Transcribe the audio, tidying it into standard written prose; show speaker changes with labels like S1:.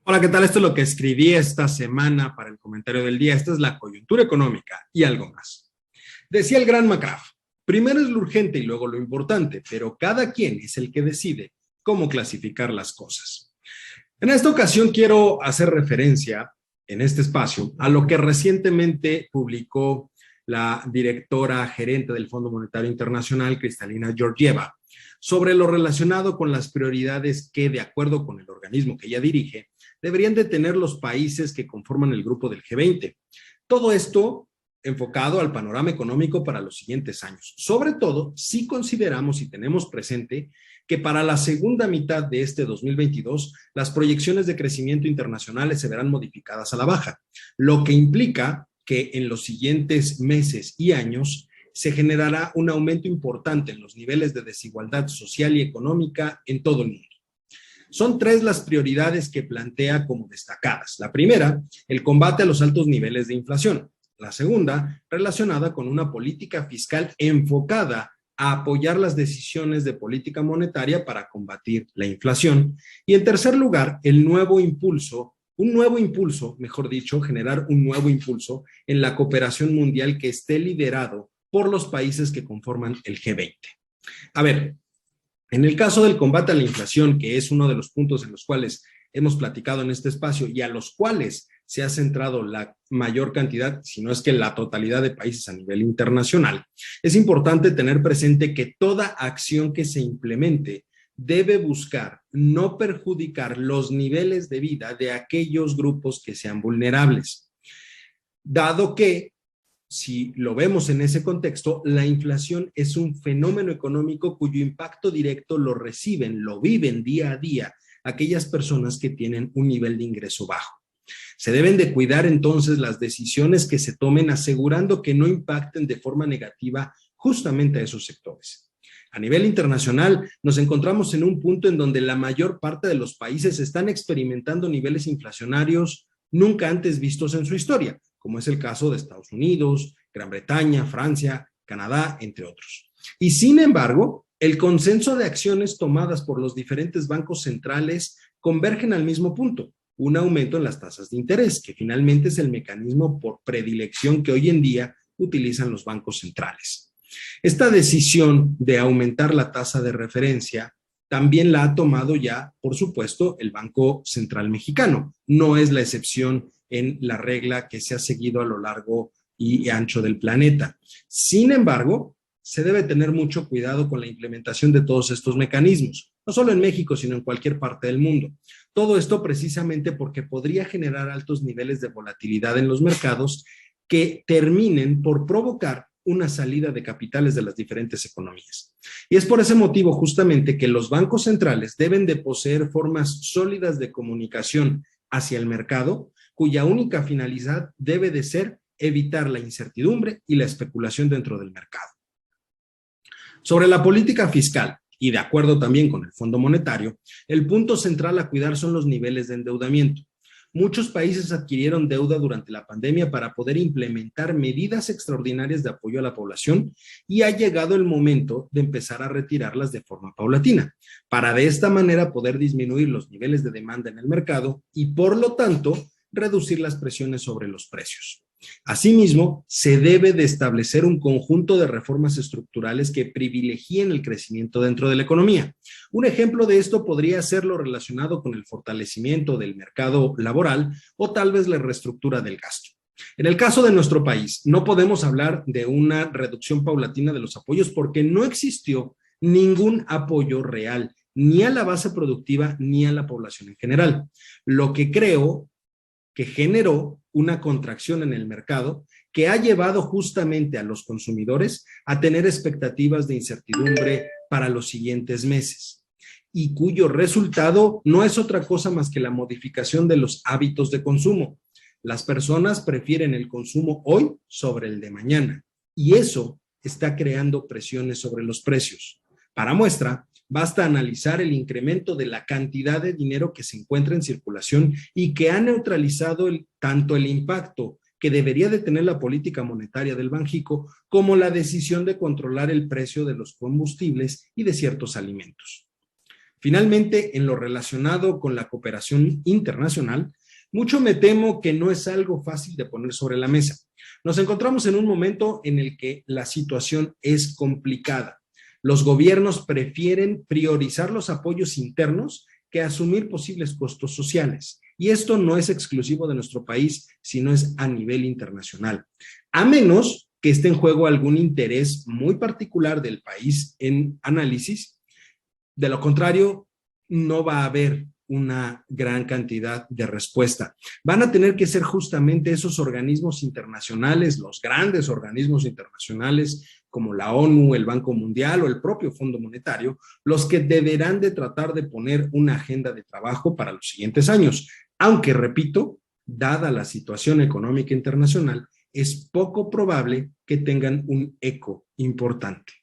S1: Hola, ¿qué tal? Esto es lo que escribí esta semana para el comentario del día. Esta es la coyuntura económica y algo más. Decía el gran McGrath, primero es lo urgente y luego lo importante, pero cada quien es el que decide cómo clasificar las cosas. En esta ocasión quiero hacer referencia en este espacio a lo que recientemente publicó la directora gerente del Fondo Monetario Internacional, Kristalina Georgieva, sobre lo relacionado con las prioridades que, de acuerdo con el organismo que ella dirige, deberían de tener los países que conforman el grupo del G20. Todo esto enfocado al panorama económico para los siguientes años. Sobre todo, si consideramos y tenemos presente que para la segunda mitad de este 2022, las proyecciones de crecimiento internacionales se verán modificadas a la baja, lo que implica que en los siguientes meses y años se generará un aumento importante en los niveles de desigualdad social y económica en todo el mundo. Son tres las prioridades que plantea como destacadas. La primera, el combate a los altos niveles de inflación. La segunda, relacionada con una política fiscal enfocada a apoyar las decisiones de política monetaria para combatir la inflación. Y en tercer lugar, un nuevo impulso, mejor dicho, generar un nuevo impulso en la cooperación mundial que esté liderado por los países que conforman el G20. A ver, en el caso del combate a la inflación, que es uno de los puntos en los cuales hemos platicado en este espacio y a los cuales se ha centrado la mayor cantidad, si no es que la totalidad de países a nivel internacional, es importante tener presente que toda acción que se implemente debe buscar no perjudicar los niveles de vida de aquellos grupos que sean vulnerables, dado que si lo vemos en ese contexto, la inflación es un fenómeno económico cuyo impacto directo lo reciben, lo viven día a día aquellas personas que tienen un nivel de ingreso bajo. Se deben de cuidar entonces las decisiones que se tomen asegurando que no impacten de forma negativa justamente a esos sectores. A nivel internacional, nos encontramos en un punto en donde la mayor parte de los países están experimentando niveles inflacionarios nunca antes vistos en su historia, como es el caso de Estados Unidos, Gran Bretaña, Francia, Canadá, entre otros. Y sin embargo, el consenso de acciones tomadas por los diferentes bancos centrales convergen al mismo punto, un aumento en las tasas de interés, que finalmente es el mecanismo por predilección que hoy en día utilizan los bancos centrales. Esta decisión de aumentar la tasa de referencia también la ha tomado ya, por supuesto, el Banco Central Mexicano. No es la excepción en la regla que se ha seguido a lo largo y ancho del planeta. Sin embargo, se debe tener mucho cuidado con la implementación de todos estos mecanismos, no solo en México, sino en cualquier parte del mundo. Todo esto precisamente porque podría generar altos niveles de volatilidad en los mercados que terminen por provocar una salida de capitales de las diferentes economías. Y es por ese motivo justamente que los bancos centrales deben de poseer formas sólidas de comunicación hacia el mercado, cuya única finalidad debe de ser evitar la incertidumbre y la especulación dentro del mercado. Sobre la política fiscal, y de acuerdo también con el Fondo Monetario, el punto central a cuidar son los niveles de endeudamiento. Muchos países adquirieron deuda durante la pandemia para poder implementar medidas extraordinarias de apoyo a la población y ha llegado el momento de empezar a retirarlas de forma paulatina, para de esta manera poder disminuir los niveles de demanda en el mercado y, por lo tanto, reducir las presiones sobre los precios. Asimismo, se debe de establecer un conjunto de reformas estructurales que privilegien el crecimiento dentro de la economía. Un ejemplo de esto podría ser lo relacionado con el fortalecimiento del mercado laboral o tal vez la reestructura del gasto. En el caso de nuestro país, no podemos hablar de una reducción paulatina de los apoyos porque no existió ningún apoyo real, ni a la base productiva ni a la población en general. Lo que creo que generó una contracción en el mercado que ha llevado justamente a los consumidores a tener expectativas de incertidumbre para los siguientes meses y cuyo resultado no es otra cosa más que la modificación de los hábitos de consumo. Las personas prefieren el consumo hoy sobre el de mañana y eso está creando presiones sobre los precios. Para muestra, basta analizar el incremento de la cantidad de dinero que se encuentra en circulación y que ha neutralizado tanto el impacto que debería de tener la política monetaria del Banjico como la decisión de controlar el precio de los combustibles y de ciertos alimentos. Finalmente, en lo relacionado con la cooperación internacional, mucho me temo que no es algo fácil de poner sobre la mesa. Nos encontramos en un momento en el que la situación es complicada. Los gobiernos prefieren priorizar los apoyos internos que asumir posibles costos sociales. Y esto no es exclusivo de nuestro país, sino es a nivel internacional. A menos que esté en juego algún interés muy particular del país en análisis. De lo contrario, no va a haber una gran cantidad de respuesta. Van a tener que ser justamente esos organismos internacionales, los grandes organismos internacionales como la ONU, el Banco Mundial o el propio Fondo Monetario, los que deberán de tratar de poner una agenda de trabajo para los siguientes años. Aunque, repito, dada la situación económica internacional, es poco probable que tengan un eco importante.